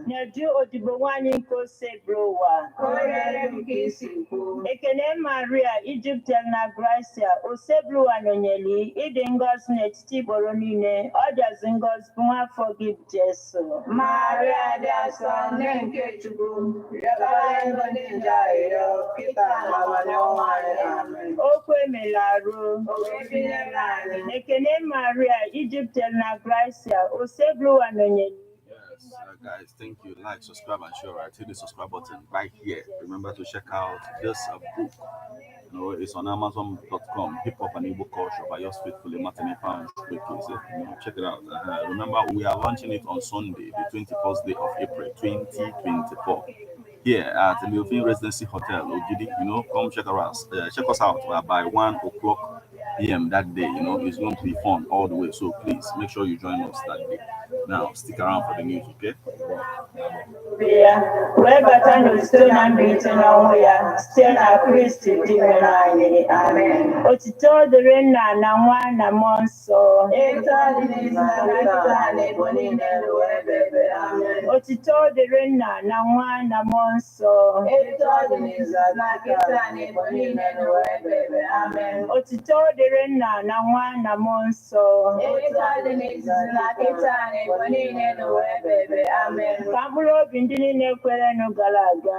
Nadu Odibowani Nko Sebrowa. Ekene Maria, Egypt na Gracia, Osebrowa Nonyeli, Idengos Netiti Boronine, others in God's Puma forgive Jesu. Maria, their son, Nenke Chubu, Okwe Melaro, Ekene Maria, Egypt na Gracia, Osebrowa Nonyeli. Yes, guys, thank you. Like, subscribe, and share. Right, hit the subscribe button right here. Remember to check out this book. You know, it's on Amazon.com. Hip Hop and Igbo Culture by yours faithfully, Martin Ifan. Check it out. Remember, we are launching it on Sunday, the 21st day of April, 2024. Here at the Milfin Residency Hotel, Ogidi. Come check us out by 1 o'clock p.m. that day. It's going to be fun all the way. So please make sure you join us that day. Now stick around for the news, okay? Yeah, where still and beaten on still a Christy Divinity. Amen. Otito the Rena Nawana Monso. Otito the Rena Nawana Monso. Otito the Rena Nawana Monso. Kambulo bindini nekwere no galaga.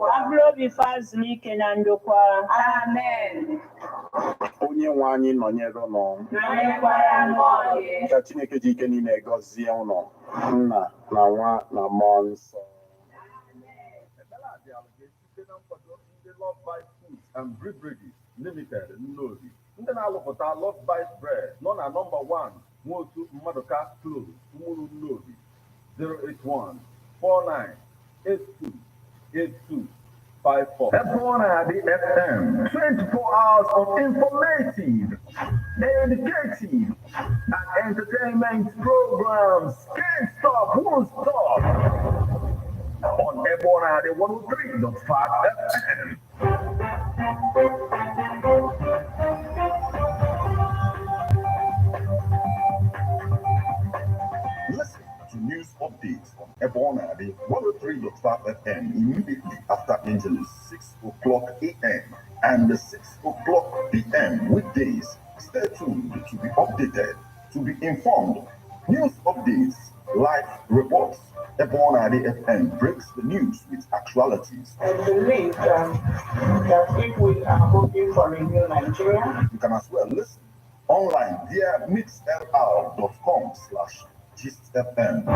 Kambulo bifazli kenando kwa. Amen. Onye nwanyi nọnyere no. Ka Chineke ji ike niile gọzie unu. Nna na nwa na mmụọ nsọ. Love Bite Foods and Beverages Limited Nnobi. Ndị na-alụpụta Love Bite Bread nọ na number 1 Nwotu Mmaduka Close, Umuru Nnobi, 081-4982-8254. Ebona the FM, 24 hours of informative, educative, and entertainment programs. Can't stop, won't stop. On Ebona the 103.5 FM. Listen to news updates on Ebona the 103.5 FM immediately after Angeles 6 o'clock a.m. and 6 o'clock p.m. weekdays. Stay tuned to be updated, to be informed. News updates, live reports. Ebona the FM breaks the news with actualities. I believe that if we are hoping for a new Nigeria, you can as well listen online via mixlr.com/GistFM.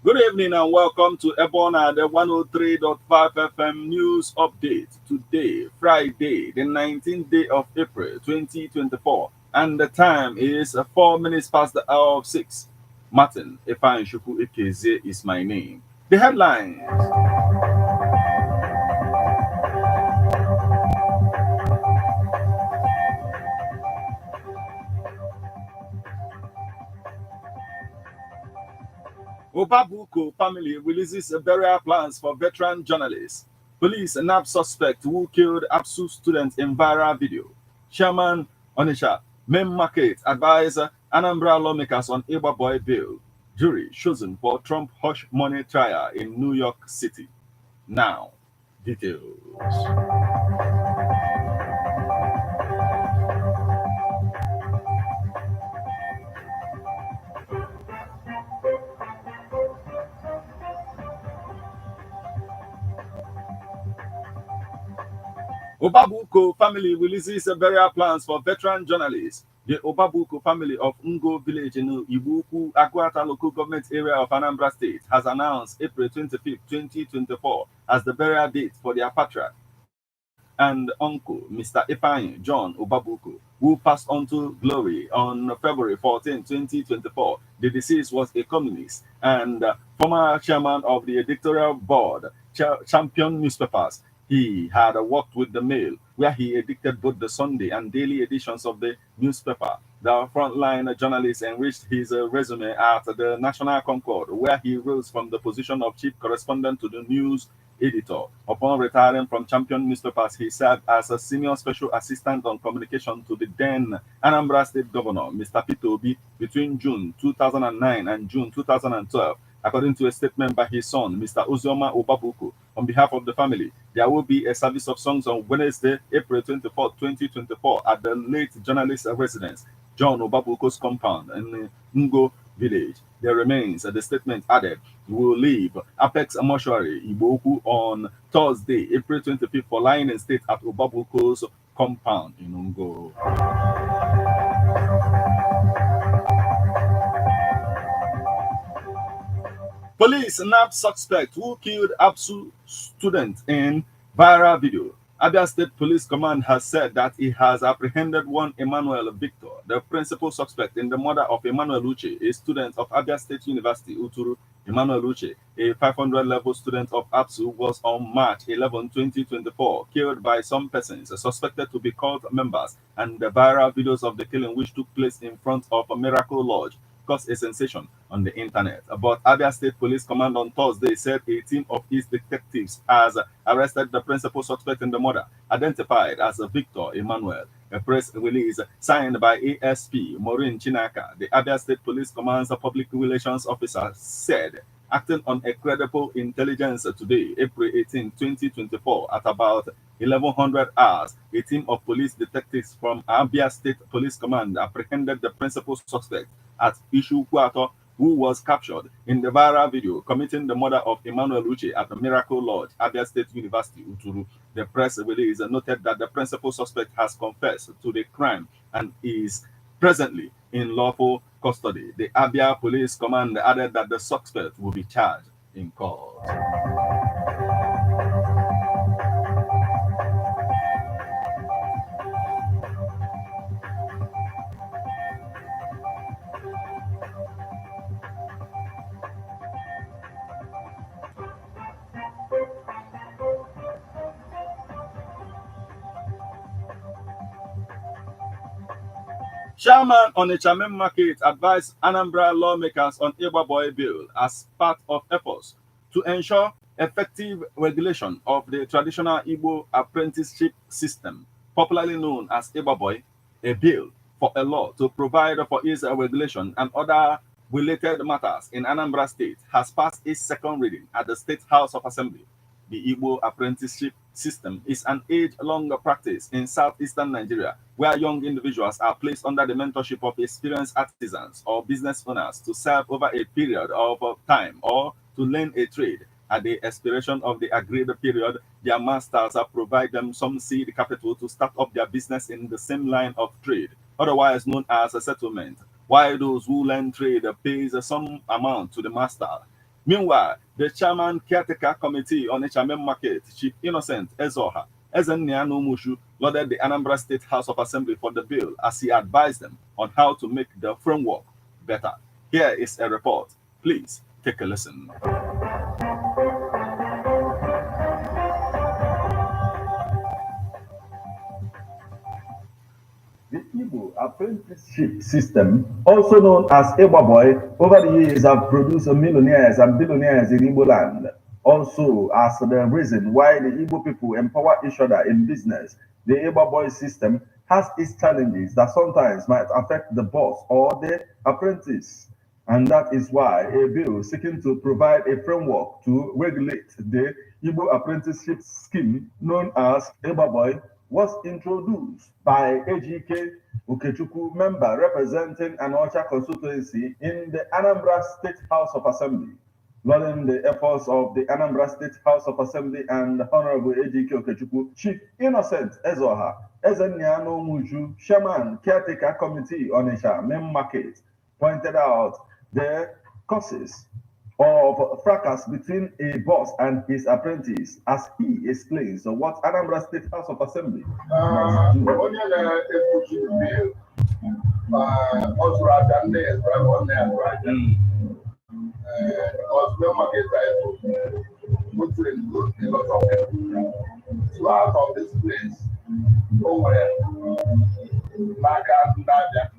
Good evening and welcome to Ebona, the 103.5 FM news update. Today, Friday, the 19th day of April, 2024, and the time is 4 minutes past the hour of 6. Martin Ifan Shuku Ikeze is my name. The headlines. Obabuko family releases burial plans for veteran journalists. Police nab suspect who killed ABSU student in viral video. Chairman ONITSHA, main market advisor ANAMBRA Lawmakers on IGBA BOI bill. Jury chosen for Trump hush money trial in New York City. Now, details. Obabuko family releases burial plans for veteran journalists. The Obabuko family of Ngo village in Ibuku, Akwata local government area of Anambra State has announced April 25, 2024 as the burial date for their patriarch and uncle, Mr. Ifeanyi John Obabuko, who passed on to glory on February 14, 2024. The deceased was a communist and former chairman of the editorial board, Champion Newspapers. He had worked with the Mail, where he edited both the Sunday and daily editions of the newspaper. The frontline journalist enriched his resume at the National Concord, where he rose from the position of chief correspondent to the news editor. Upon retiring from Champion newspapers, he served as a senior special assistant on communication to the then Anambra State Governor, Mr. Peter Obi, between June 2009 and June 2012. According to a statement by his son, Mr. Uzioma Obabuku, on behalf of the family, there will be a service of songs on Wednesday, April 24, 2024, at the late journalist residence, John Obabuku's compound in Ngo village. The remains, the statement added, will leave Apex Mortuary Iboku on Thursday, April 25th, for lying in state at Obabuku's compound in Ngo. Police nabbed suspect who killed ABSU student in viral video. Abia State Police Command has said that it has apprehended one Emmanuel Victor, the principal suspect in the murder of Emmanuel Uche, a student of Abia State University, Uturu. Emmanuel Uche, a 500-level student of ABSU, was on March 11, 2024, killed by some persons suspected to be cult members, and the viral videos of the killing, which took place in front of a Miracle Lodge, caused a sensation on the internet. But Abia State Police Command on Thursday said a team of its detectives has arrested the principal suspect in the murder, identified as Victor Emmanuel. A press release signed by ASP Maureen Chinaka, the Abia State Police Command's public relations officer, said, acting on a credible intelligence today, April 18, 2024, at about 1100 hours, a team of police detectives from Abia State Police Command apprehended the principal suspect at Ishu Kwato, who was captured in the viral video committing the murder of Emmanuel Uche at the Miracle Lodge, Abia State University, Uturu. The press release noted that the principal suspect has confessed to the crime and is presently in lawful custody. The Abia Police Command added that the suspect will be charged in court. Chairman ONITSHA Market advised ANAMBRA lawmakers on IGBA BOI bill as part of efforts to ensure effective regulation of the traditional Igbo apprenticeship system, popularly known as IGBA BOI. A bill for a law to provide for its regulation and other related matters in Anambra State has passed its second reading at the State House of Assembly. The Igbo apprenticeship system is an age-long practice in southeastern Nigeria, where young individuals are placed under the mentorship of experienced artisans or business owners to serve over a period of time or to learn a trade. At the expiration of the agreed period, their masters provide them some seed capital to start up their business in the same line of trade, otherwise known as a settlement, while those who learn trade pays some amount to the master. Meanwhile, the chairman caretaker committee on HMM Market, Chief Innocent Ezoha, Ezenniano Mushu, lauded the Anambra State House of Assembly for the bill as he advised them on how to make the framework better. Here is a report. Please take a listen. The Igbo apprenticeship system, also known as IGBA BOI, over the years have produced millionaires and billionaires in Igbo land. Also, as the reason why the Igbo people empower each other in business, the IGBA BOI system has its challenges that sometimes might affect the boss or the apprentice. And that is why a bill seeking to provide a framework to regulate the Igbo apprenticeship scheme known as IGBA BOI was introduced by AGK Ukechukwu, member representing Anocha constituency in the Anambra State House of Assembly. Lauding the efforts of the Anambra State House of Assembly and Honorable AGK Ukechukwu, Chief Innocent Ezoha, Ezenniano Muju, Chairman Caretaker Committee on HMM Market, pointed out the causes of fracas between a boss and his apprentice, as he explains what Anambra State House of Assembly so out of this place, nowhere. That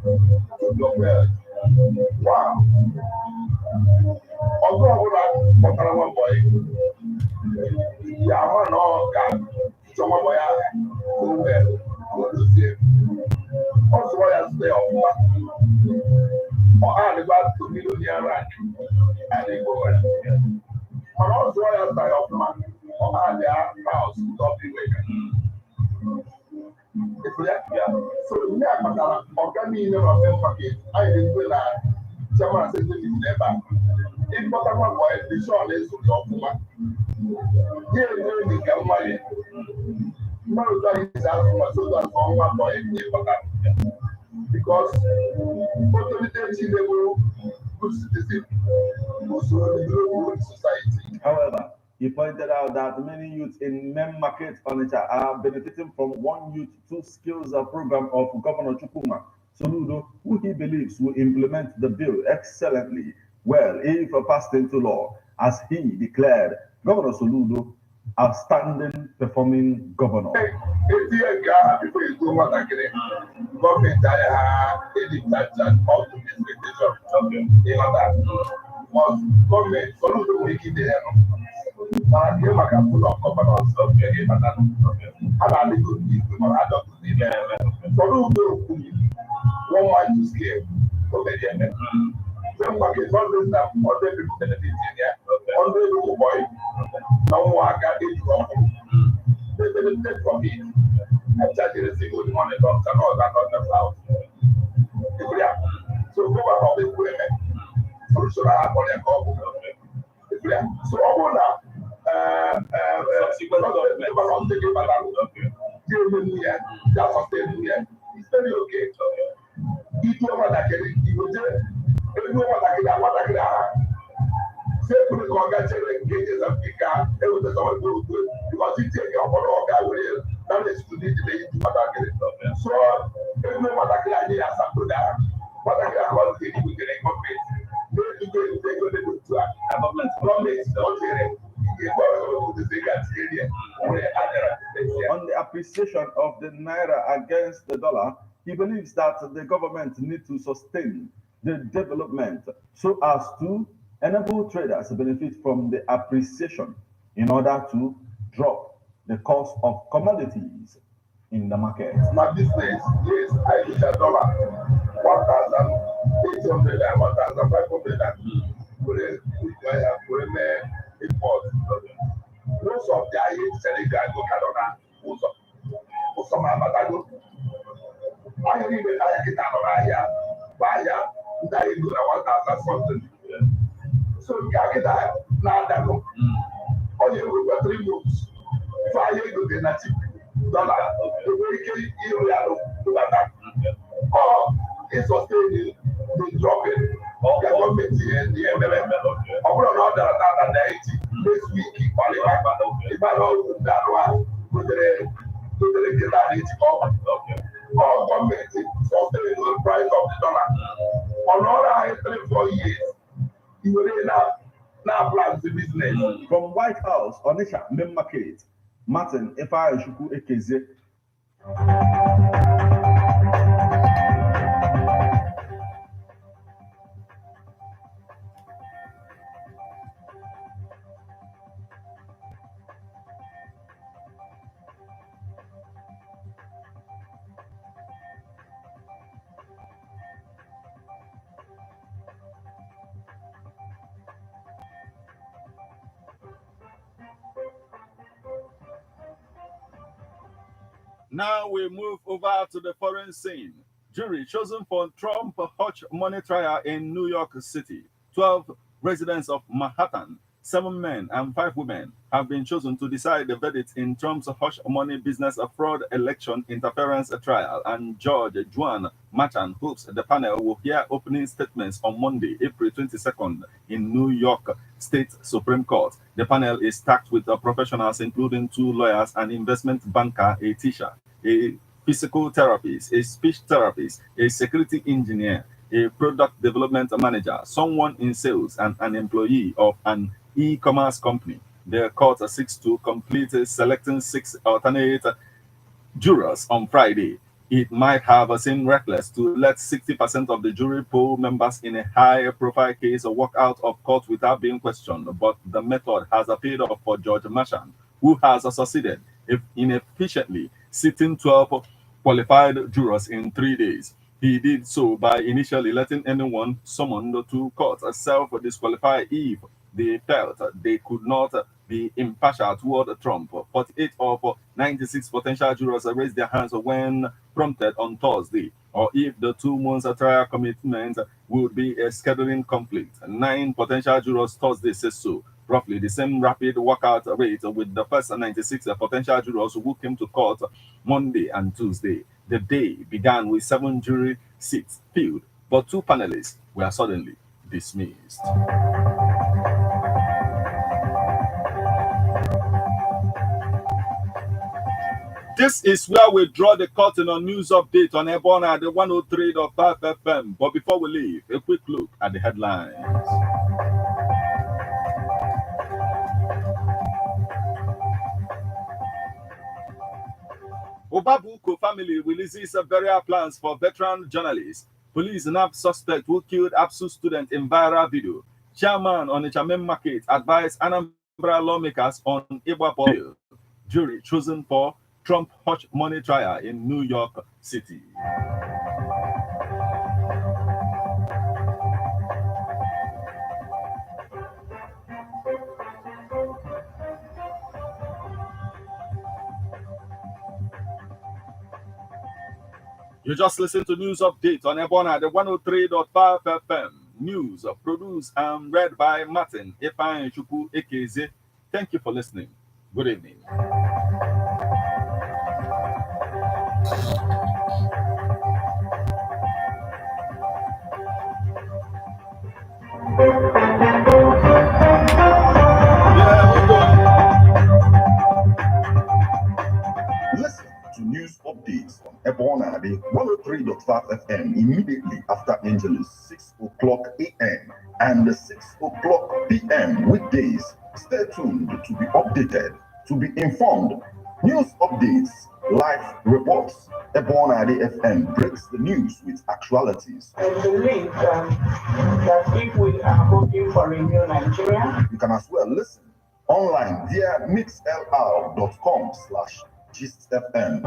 to your well. Wow. Although I one boy, yeah, I know God. Someone boy, go well, go to see. Also, I stay off. Or I about to be on the right, and they go well. And also, I stay off man, or I their house, not be waken. So, we are not organic never package. I didn't feel like someone said it never. In bottom of boy, the show is to talk to man. Here, we can money. No, that is as much so that for one boy, because authority level good citizen, also good society. However, he pointed out that many youths in Mem Market Onitsha are benefiting from one youth two skills program of Governor Chukwuma Soludo, who he believes will implement the bill excellently well if passed into law, as he declared Governor Soludo outstanding performing governor. Before you do what I get, government any type of expectation. Government Soludo making the I came back and put up governors of the game and I did good people, but I don't see them. Soludo, one mind to scale. Some market funders have other people benefits in here. Under the boy, no one got it wrong. They benefit from it. I charge you a single money, don't turn all that on the cloud. So go about the women. So should I have on a couple? So I want it's very okay. If you want to get it, you will do. If you want to get that, say put the congratulations gauges and pick up everything someone will do because you take your photo of that way, that is to need to what I get it. So if you want to get idea as a put that, what I get about the we get a complete. Maybe you take a little to a government, don't hear it. On the appreciation of the naira against the dollar, he believes that the government needs to sustain the development so as to enable traders to benefit from the appreciation in order to drop the cost of commodities in the market. My business is I use $1,800 and 1,500 import. Most of the IH Senegal go Canada, most of my Batago. I really get out of here. Buy ya, that is good at 1,000 something. So you can get that now. That go. All you go 3 months. So I go get that dollar. The very you do that. Or it's sustaining the dropping. The government the MLM. I will not that 90 this week. If I don't that one, with the get that it's covered. Or government sustaining the price of the dollar. On other 3-4 years, you will now plan the business. From White House, Onitsha, Mem Market, Martin Efa Eshuku Ekeze. Now we move over to the foreign scene. Jury chosen for Trump hush money trial in New York City. 12 residents of Manhattan, 7 men and 5 women, have been chosen to decide the verdict in Trump's hush money business fraud election interference trial. And Judge Juan Machan hopes the panel will hear opening statements on Monday, April 22nd, in New York State Supreme Court. The panel is stacked with professionals, including 2 lawyers, an investment banker, a teacher, a physical therapist, a speech therapist, a security engineer, a product development manager, someone in sales, and an employee of an e-commerce company. The court seeks to complete selecting 6 alternate jurors on Friday. It might have seemed reckless to let 60% of the jury pool members in a high-profile case walk out of court without being questioned, but the method has paid off for Judge Marchand, who has succeeded in efficiently sitting 12 qualified jurors in 3 days. He did so by initially letting anyone summoned to court self-disqualify if they felt they could not be impartial toward Trump. 48 of 96 potential jurors raised their hands when prompted on Thursday, or if the 2 months trial commitment would be a scheduling conflict. 9 potential jurors Thursday said so, roughly the same rapid walkout rate with the first 96 potential jurors who came to court Monday and Tuesday. The day began with 7 jury seats filled, but 2 panelists were suddenly dismissed. This is where we draw the curtain on news update on Ebona at the 103.5 FM. But before we leave, a quick look at the headlines. Obabuko family releases burial plans for veteran journalists. Police nab suspect who killed ABSU student in viral video. Chairman on the market advised ANAMBRA lawmakers on IGBA BOI. Jury chosen for Trump hush money trial in New York City. You just listened to news update on Ebona, the 103.5 FM. News produced and read by Martin Ifeanyi Chukwu Ekeze. Thank you for listening. Good evening. Listen to news updates on Ebona, the 103.5 FM immediately after Angeles, 6 o'clock a.m. and 6 o'clock p.m. weekdays. Stay tuned to be updated, to be informed. News updates, live reports. Ebona FM breaks the news with actualities. I believe that if we are hoping for a new Nigeria, You can as well listen online via mixlr.com/GistFM.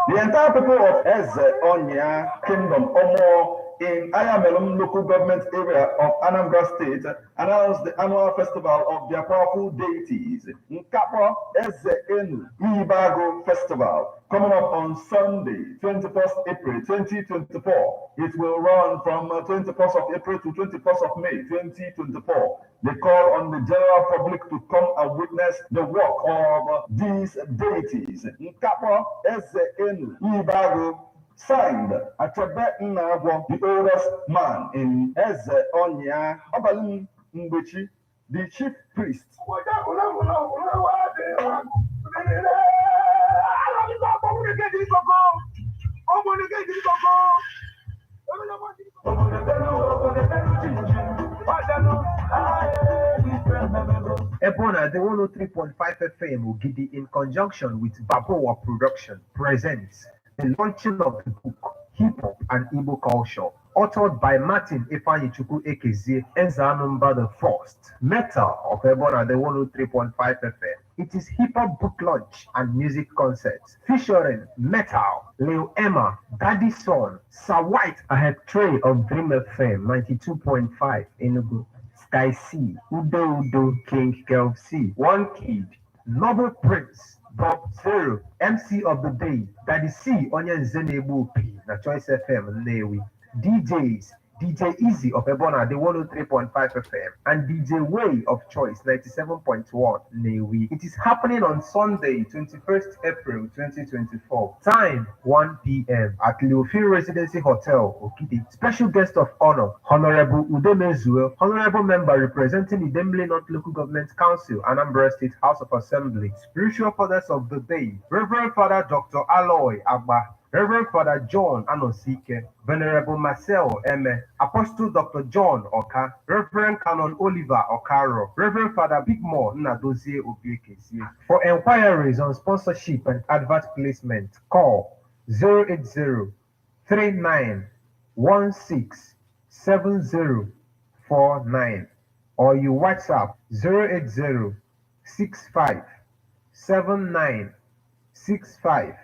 The entire people of Eze Onya Kingdom Omo in Ayamelum local government area of Anambra State announced the annual festival of their powerful deities, Nkapa Eze Enu Ibago Festival, coming up on Sunday, 21st April 2024. It will run from 21st of April to 21st of May 2024. They call on the general public to come and witness the work of these deities. Nkapa Eze Enu Ibago, signed Achebe Nnagwo, the oldest man in Eze Onya, Obalum Mbechi, the chief priest. Ebona, the 103.5 FM Ogidi, in conjunction with Baboa Production, presents the launching of the book Hip Hop and Igbo Culture, authored by Martin Ifeanyi Chukwu Ekeze ANAMBRA the First. Metal of Ebona, the 103.5 FM. It is hip hop book launch and music concerts featuring Metal, Lil Emma, Daddy Son, Sir White, a head tray of Dream FM 92.5 Enugu, Sky C, Udo Udo, King Kelv C, One Kid, Noble Prince, Bob Zero, MC of the Day, Daddy C, Onye Nzenebu P, na Choice FM, Nnewi, DJs, DJ Easy of Ebona, the 103.5 FM, and DJ Way of Choice, 97.1 Nnewi. It is happening on Sunday, 21st April 2024. Time, 1 p.m. at Leofield Residency Hotel, Okidi. Special guest of honor, Honorable Udemezue, Honorable Member representing Idemili North Local Government Council, Anambra State House of Assembly. Spiritual Fathers of the Day, Reverend Father Dr. Aloy Agba, Reverend Father John Anosike, Venerable Marcel Eme, Apostle Dr. John Oka, Reverend Canon Oliver Okaro, Reverend Father Bigmore Nadozie Obiekesi. For inquiries on sponsorship and advert placement, call 080-3916-7049 or you WhatsApp 080-65-79-6599.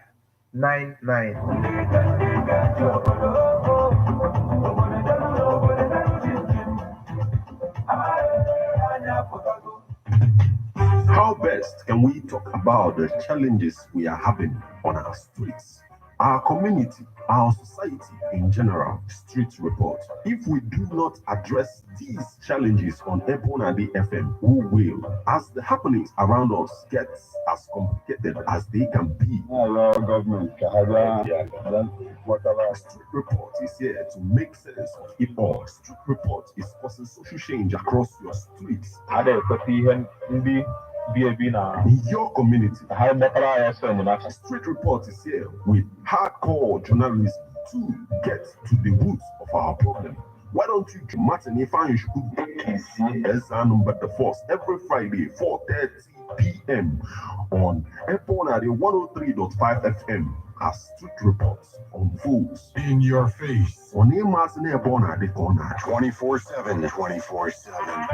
How best can we talk about the challenges we are having on our streets, our community, our society in general? Street report. If we do not address these challenges on Ebonadi FM, who will? As the happenings around us get as complicated as they can be, Street report is here to make sense of it all. Street report is causing social change across your streets. In your community, Street report is here with hardcore journalism to get to the roots of our problem. Why don't you join Martin Ifan as ANAMBRA the Force every Friday, 4:30 p.m. on Ebonadi 103.5 FM as Street Reports unfolds in your face. On Emas and Ebonadi corner 24/7, 24/7.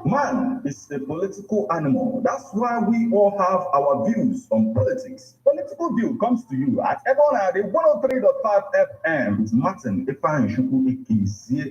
Man is a political animal. That's why we all have our views on politics. Political View comes to you at Ebonadi 103.5 FM with Martin Ifan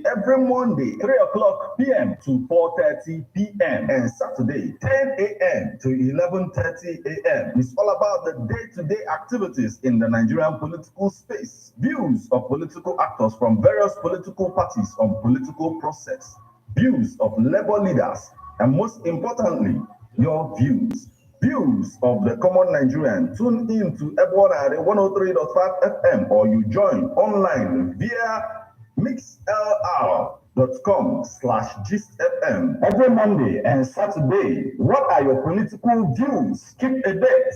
every Monday, 3 o'clock p.m. to 4:30 p.m. and Saturday, 10 a.m. to 11:30 a.m. It's all about the day-to-day activities in the Nigerian political space. Views of political actors from various political parties on political process. Views of labor leaders, and most importantly, your views. Views of the common Nigerian. Tune in to Ebonadi 103.5 FM or you join online via mixlr.com/gistfm every Monday and Saturday. What are your political views? Keep a date.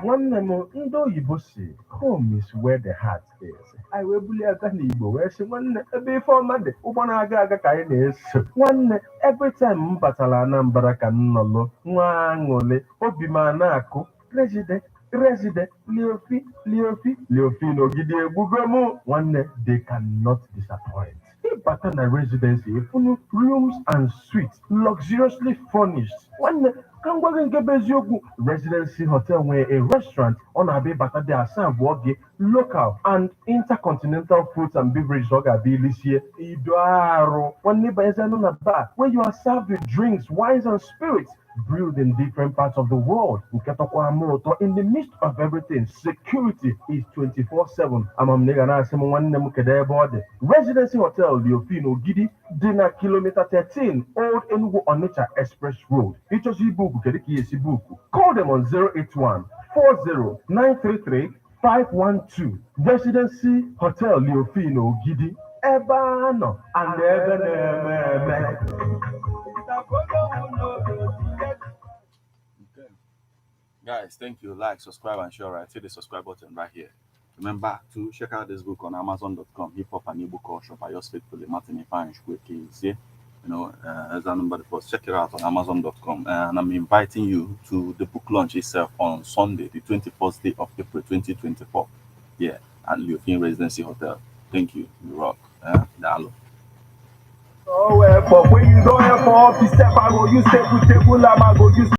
Nwanne m ndị oyibo si home is where the heart is. Anyị wee bulie aka n'Igbo wee sị nwanne ebe ife ọma dị ụgbọ na-aga aga ka anyị na-eso. Nwanne every time m batara Anambra ka m nọlụ nwa aṅụrị obi m na-akụ resident Leofi n'ogidi egbugo m. Nwanne they cannot disappoint. Ịbata na residency ifunu rooms and suites luxuriously furnished. Nwanne ka m gwa gị nke bụ eziokwu, Residency Hotel nwere a restaurant ọ na-abịa ịbata dị asaa abụọ gị local and intercontinental foods and beverages ọ ga-abịa ilisie ido arụ. Nwanne ịbanyezanụ na bar where you are served with drinks, wines and spirits brewed in different parts of the world. In the midst of everything, security is 24/7. Residency Hotel Leofino Gidi, Dinner Kilometer 13, Old Enugu Onitsha Express Road. Call them on 081-40-933-512. Residency Hotel Leofino Gidi, Ebano and Ebenem. Guys, thank you. Like, subscribe, and share. Right, hit the subscribe button right here. Remember to check out this book on Amazon.com. Hip Hop and Ebook Culture by yours faithfully, Martin Ifan. As ANAMBRA the Force. Check it out on Amazon.com. And I'm inviting you to the book launch itself on Sunday, the 21st day of April 2024. Yeah, at Leofin Residency Hotel. Thank you. You rock. Dalo. Oh, well, but when you don't have for step, I go use step with table, I go use.